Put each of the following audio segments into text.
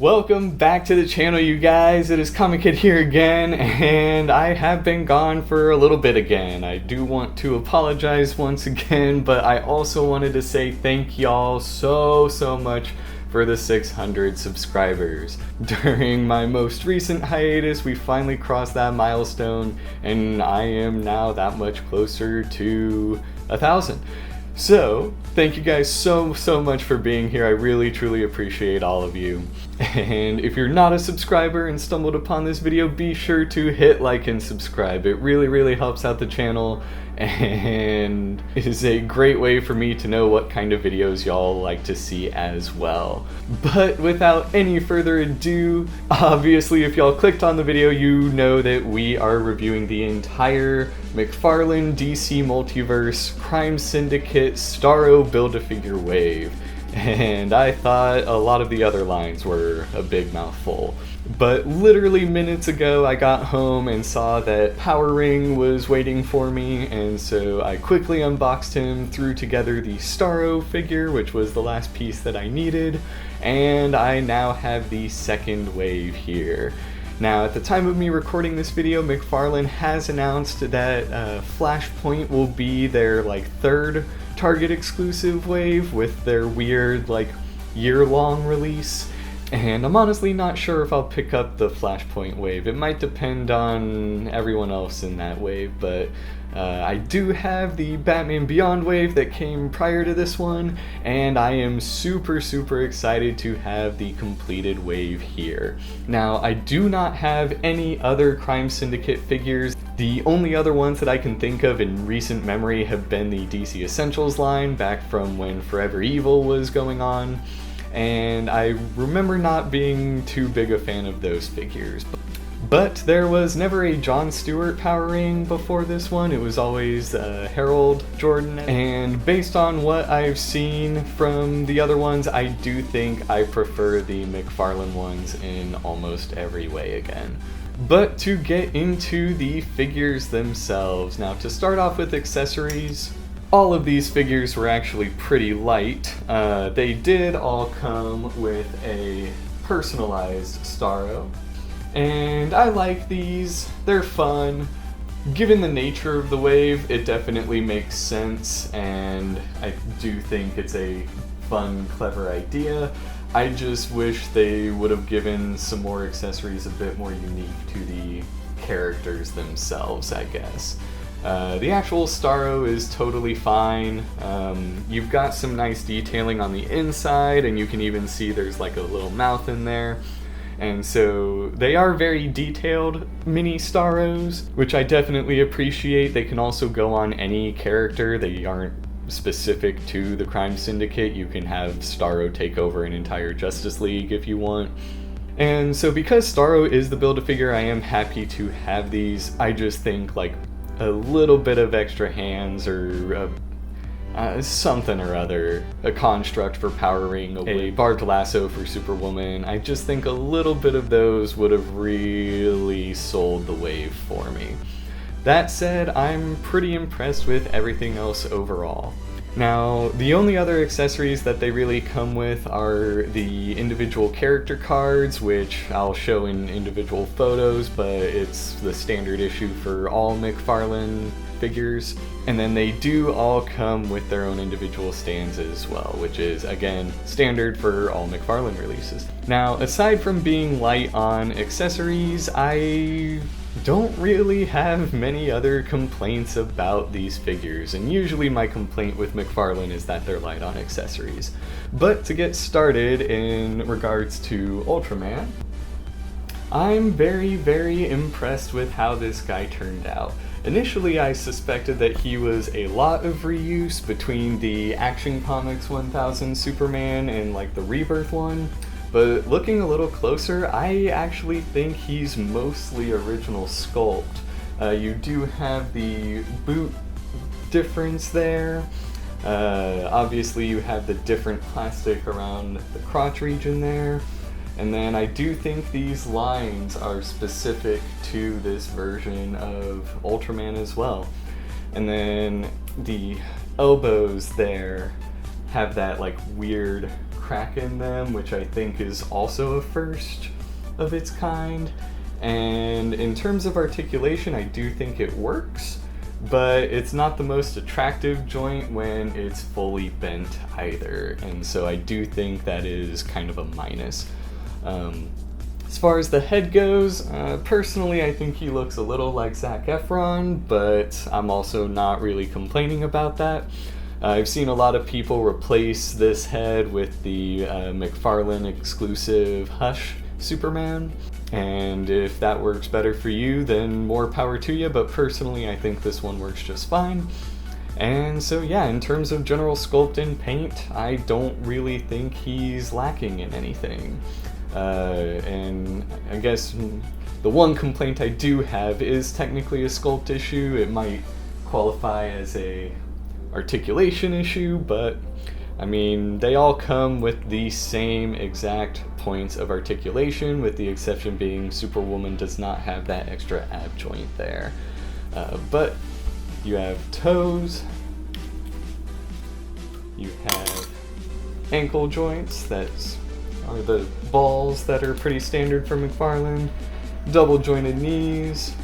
Welcome back to the channel, you guys. It is Comic Kid here again, and I have been gone for a little bit again. I do want to apologize once again, but I also wanted to say thank y'all so much for the 600 subscribers. During my most recent hiatus, we finally crossed that milestone, and I am now that much closer to 1,000. So, thank you guys so much for being here. I really truly appreciate all of you. And if you're not a subscriber and stumbled upon this video, be sure to hit like and subscribe. It really helps out the channel and is a great way for me to know what kind of videos y'all like to see as well. But without any further ado, obviously if y'all clicked on the video, you know that we are reviewing the entire McFarlane DC Multiverse Crime Syndicate Starro Build-A-Figure wave. And I thought a lot of the other lines were a big mouthful. But literally minutes ago I got home and saw that Power Ring was waiting for me, and so I quickly unboxed him, threw together the Starro figure, which was the last piece that I needed, and I now have the second wave here. Now, at the time of me recording this video, McFarlane has announced that Flashpoint will be their third Target exclusive wave with their weird year-long release. And I'm honestly not sure if I'll pick up the Flashpoint wave. It might depend on everyone else in that wave, but I do have the Batman Beyond wave that came prior to this one, and I am super excited to have the completed wave here. Now, I do not have any other Crime Syndicate figures. The only other ones that I can think of in recent memory have been the DC Essentials line back from when Forever Evil was going on, and I remember not being too big a fan of those figures. But there was never a John Stewart Power Ring before this one. It was always Harold Jordan, and based on what I've seen from the other ones, I do think I prefer the McFarlane ones in almost every way again. But to get into the figures themselves, now to start off with accessories, all of these figures were actually pretty light. They did all come with a personalized Starro, and I like these. They're fun. Given the nature of the wave, it definitely makes sense, and I do think it's a fun, clever idea. I just wish they would have given some more accessories a bit more unique to the characters themselves, I guess. The actual Starro is totally fine. You've got some nice detailing on the inside, and you can even see there's like a little mouth in there. And so they are very detailed mini Starros, which I definitely appreciate. They can also go on any character. They aren't specific to the Crime Syndicate. You can have Starro take over an entire Justice League if you want. And so because Starro is the Build-A-Figure, I am happy to have these. I just think a little bit of extra hands or something or other, a construct for Power Ring, a barbed lasso for Superwoman. I just think a little bit of those would have really sold the wave for me. That said, I'm pretty impressed with everything else overall. Now, the only other accessories that they really come with are the individual character cards, which I'll show in individual photos, but it's the standard issue for all McFarlane figures. And then they do all come with their own individual stands as well, which is, again, standard for all McFarlane releases. Now, aside from being light on accessories, I don't really have many other complaints about these figures, and usually my complaint with McFarlane is that they're light on accessories. But to get started in regards to Ultraman, I'm very impressed with how this guy turned out. Initially I suspected that he was a lot of reuse between the Action Comics 1000 Superman and the Rebirth one, but looking a little closer, I actually think he's mostly original sculpt. You do have the boot difference there. Obviously you have the different plastic around the crotch region there. And then I do think these lines are specific to this version of Ultraman as well. And then the elbows there have that weird crack in them, which I think is also a first of its kind. And in terms of articulation, I do think it works, but it's not the most attractive joint when it's fully bent either, and so I do think that is kind of a minus. As far as the head goes, personally I think he looks a little like Zac Efron, but I'm also not really complaining about that. I've seen a lot of people replace this head with the McFarlane exclusive Hush Superman, and if that works better for you, then more power to you, but personally I think this one works just fine. And so yeah, in terms of general sculpt and paint, I don't really think he's lacking in anything. And I guess the one complaint I do have is technically a sculpt issue. It might qualify as a articulation issue, but I mean, they all come with the same exact points of articulation, with the exception being Superwoman does not have that extra ab joint there. But you have toes, you have ankle joints, that are the balls that are pretty standard for McFarlane, double jointed knees,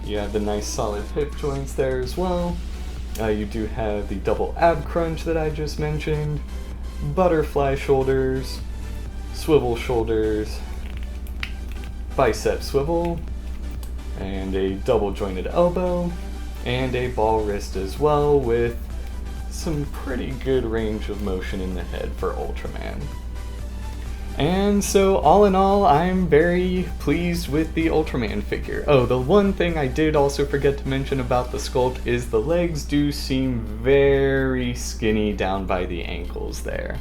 you have the nice solid hip joints there as well. You do have the double ab crunch that I just mentioned, butterfly shoulders, swivel shoulders, bicep swivel, and a double jointed elbow, and a ball wrist as well, with some pretty good range of motion in the head for Ultraman. And so all in all, I'm very pleased with the Ultraman figure. Oh, the one thing I did also forget to mention about the sculpt is the legs do seem very skinny down by the ankles there.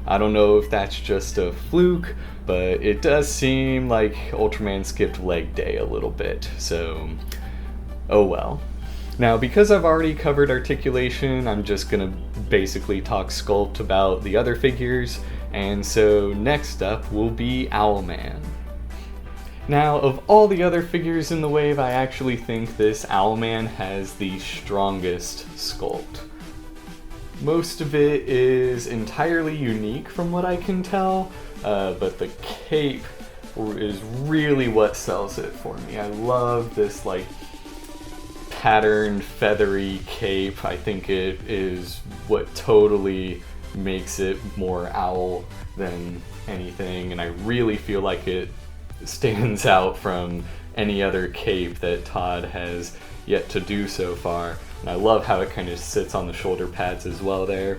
I don't know if that's just a fluke, but it does seem like Ultraman skipped leg day a little bit, so oh well. Now, because I've already covered articulation, I'm just gonna basically talk sculpt about the other figures. And so next up will be Owlman. Now, of all the other figures in the wave, I actually think this Owlman has the strongest sculpt. Most of it is entirely unique from what I can tell, but the cape is really what sells it for me. I love this like patterned feathery cape. I think it is what totally makes it more owl than anything, and I really feel like it stands out from any other cape that Todd has yet to do so far. And I love how it kind of sits on the shoulder pads as well there.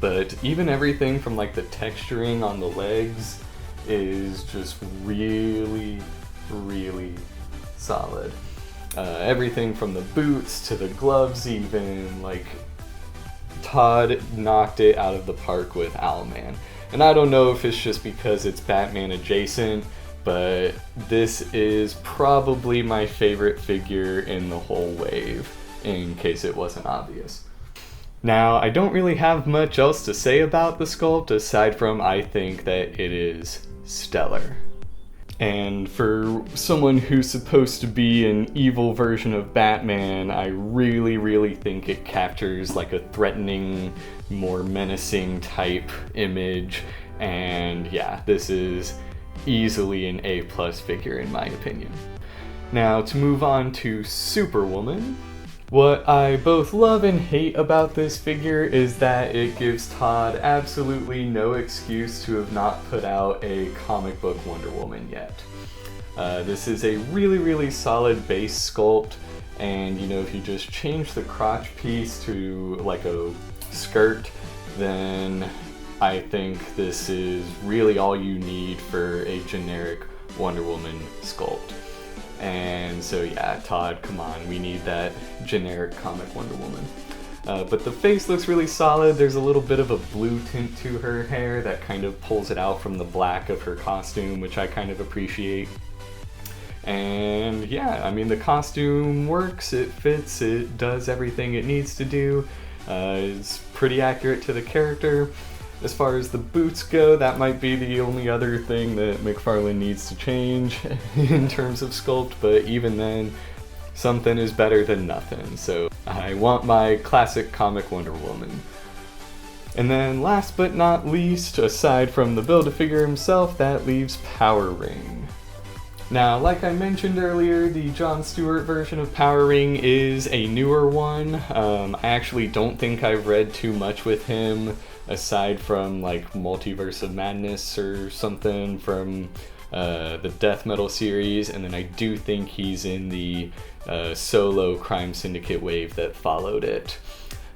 But even everything from like the texturing on the legs is just really, really solid. Everything from the boots to the gloves even, like Todd knocked it out of the park with Owlman. And I don't know if it's just because it's Batman adjacent, but this is probably my favorite figure in the whole wave, in case it wasn't obvious. Now, I don't really have much else to say about the sculpt aside from I think that it is stellar. And for someone who's supposed to be an evil version of Batman, I really, really think it captures like a threatening, more menacing type image. And yeah, this is easily an A+ figure in my opinion. Now to move on to Superwoman. What I both love and hate about this figure is that it gives Todd absolutely no excuse to have not put out a comic book Wonder Woman yet. This is a really, really solid base sculpt, and you know, if you just change the crotch piece to like a skirt, then I think this is really all you need for a generic Wonder Woman sculpt. And so yeah, Todd, come on, we need that generic comic Wonder Woman. But the face looks really solid. There's a little bit of a blue tint to her hair that kind of pulls it out from the black of her costume, which I kind of appreciate. And yeah, I mean, the costume works, it fits, it does everything it needs to do. It's pretty accurate to the character. As far as the boots go, that might be the only other thing that McFarlane needs to change in terms of sculpt, but even then, something is better than nothing, so I want my classic comic Wonder Woman. And then last but not least, aside from the Build-A-Figure himself, that leaves Power Ring. Now, like I mentioned earlier, the Jon Stewart version of Power Ring is a newer one. I actually don't think I've read too much with him, aside from like Multiverse of Madness or something from the Death Metal series, and then I do think he's in the solo Crime Syndicate wave that followed it.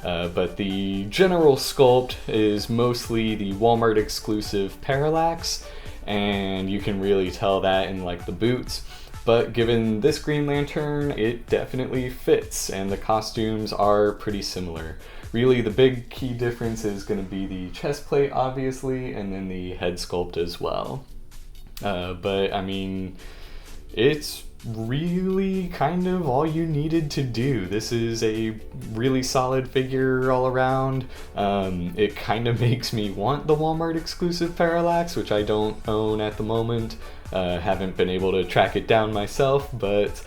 But the general sculpt is mostly the Walmart exclusive Parallax, and you can really tell that in like the boots. But given this Green Lantern, it definitely fits, and the costumes are pretty similar. Really, the big key difference is going to be the chest plate, obviously, and then the head sculpt as well. But I mean, it's really kind of all you needed to do. This is a really solid figure all around. It kind of makes me want the Walmart exclusive Parallax, which I don't own at the moment. Haven't been able to track it down myself, but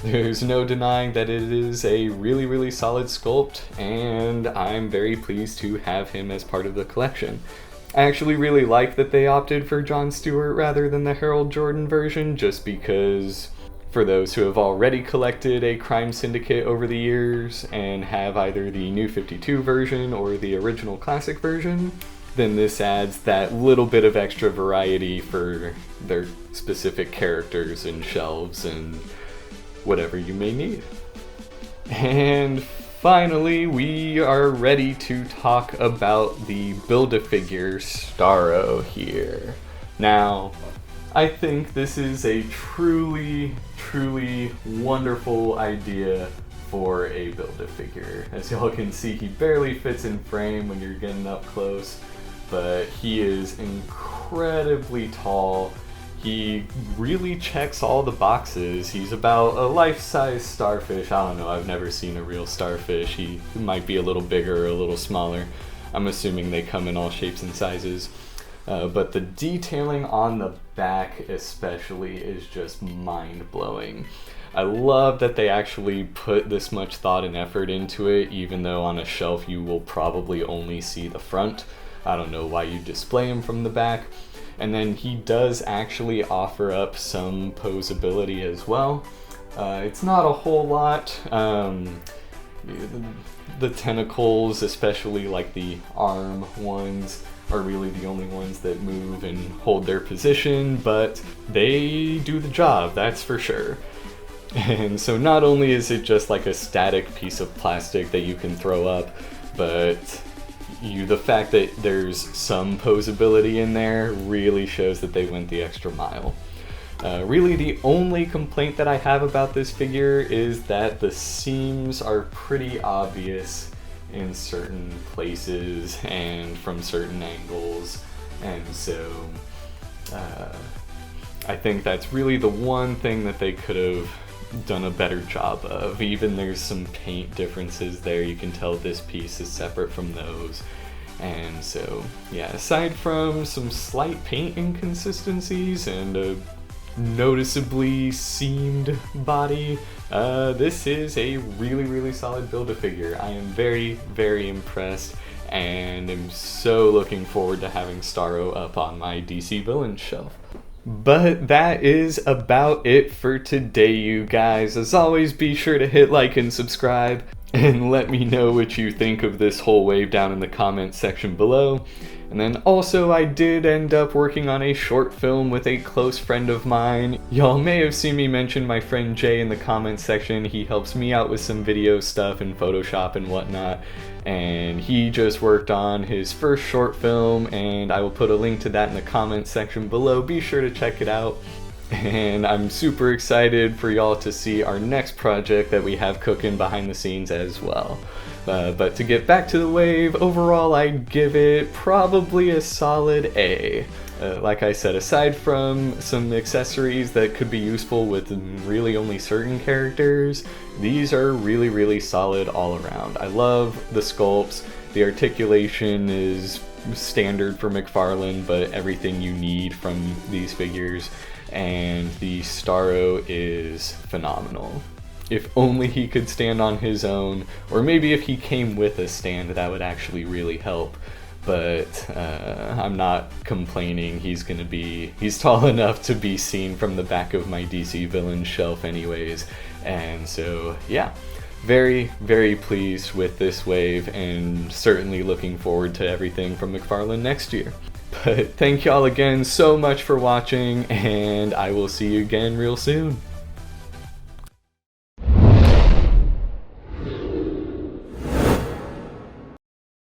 there's no denying that it is a really, really solid sculpt, and I'm very pleased to have him as part of the collection. I actually really like that they opted for Jon Stewart rather than the Harold Jordan version, just because for those who have already collected a Crime Syndicate over the years and have either the New 52 version or the original classic version, then this adds that little bit of extra variety for their specific characters and shelves and whatever you may need. And finally, we are ready to talk about the Build-A-Figure Starro here. Now, I think this is a truly, truly wonderful idea for a Build-A-Figure. As y'all can see, he barely fits in frame when you're getting up close, but he is incredibly tall. He really checks all the boxes. He's about a life-size starfish. I don't know, I've never seen a real starfish. He might be a little bigger or a little smaller. I'm assuming they come in all shapes and sizes. But the detailing on the back especially is just mind-blowing. I love that they actually put this much thought and effort into it, even though on a shelf you will probably only see the front. I don't know why you display him from the back. And then he does actually offer up some posability as well. It's not a whole lot. The tentacles, especially like the arm ones, are really the only ones that move and hold their position, but they do the job, that's for sure. And so not only is it just like a static piece of plastic that you can throw up, but the fact that there's some posability in there really shows that they went the extra mile. Really, the only complaint that I have about this figure is that the seams are pretty obvious in certain places and from certain angles, and so I think that's really the one thing that they could have done a better job of. Even there's some paint differences there. You can tell this piece is separate from those. And so, yeah, aside from some slight paint inconsistencies and a noticeably seamed body, this is a really, really solid Build-A-Figure. I am very, very impressed and am so looking forward to having Starro up on my DC Villains shelf. But that is about it for today, you guys. As always, be sure to hit like and subscribe, and let me know what you think of this whole wave down in the comments section below. And then also, I did end up working on a short film with a close friend of mine. Y'all may have seen me mention my friend Jay in the comments section. He helps me out with some video stuff and Photoshop and whatnot. And he just worked on his first short film, and I will put a link to that in the comments section below. Be sure to check it out. And I'm super excited for y'all to see our next project that we have cooking behind the scenes as well. But to get back to the wave, overall I'd give it probably a solid A. Like I said, aside from some accessories that could be useful with really only certain characters, these are really, really solid all around. I love the sculpts. The articulation is standard for McFarlane, but everything you need from these figures. And the Starro is phenomenal. If only he could stand on his own, or maybe if he came with a stand, that would actually really help. But I'm not complaining. He's tall enough to be seen from the back of my DC villain shelf anyways. And so, yeah, very, very pleased with this wave, and certainly looking forward to everything from McFarlane next year. But thank y'all again so much for watching, and I will see you again real soon.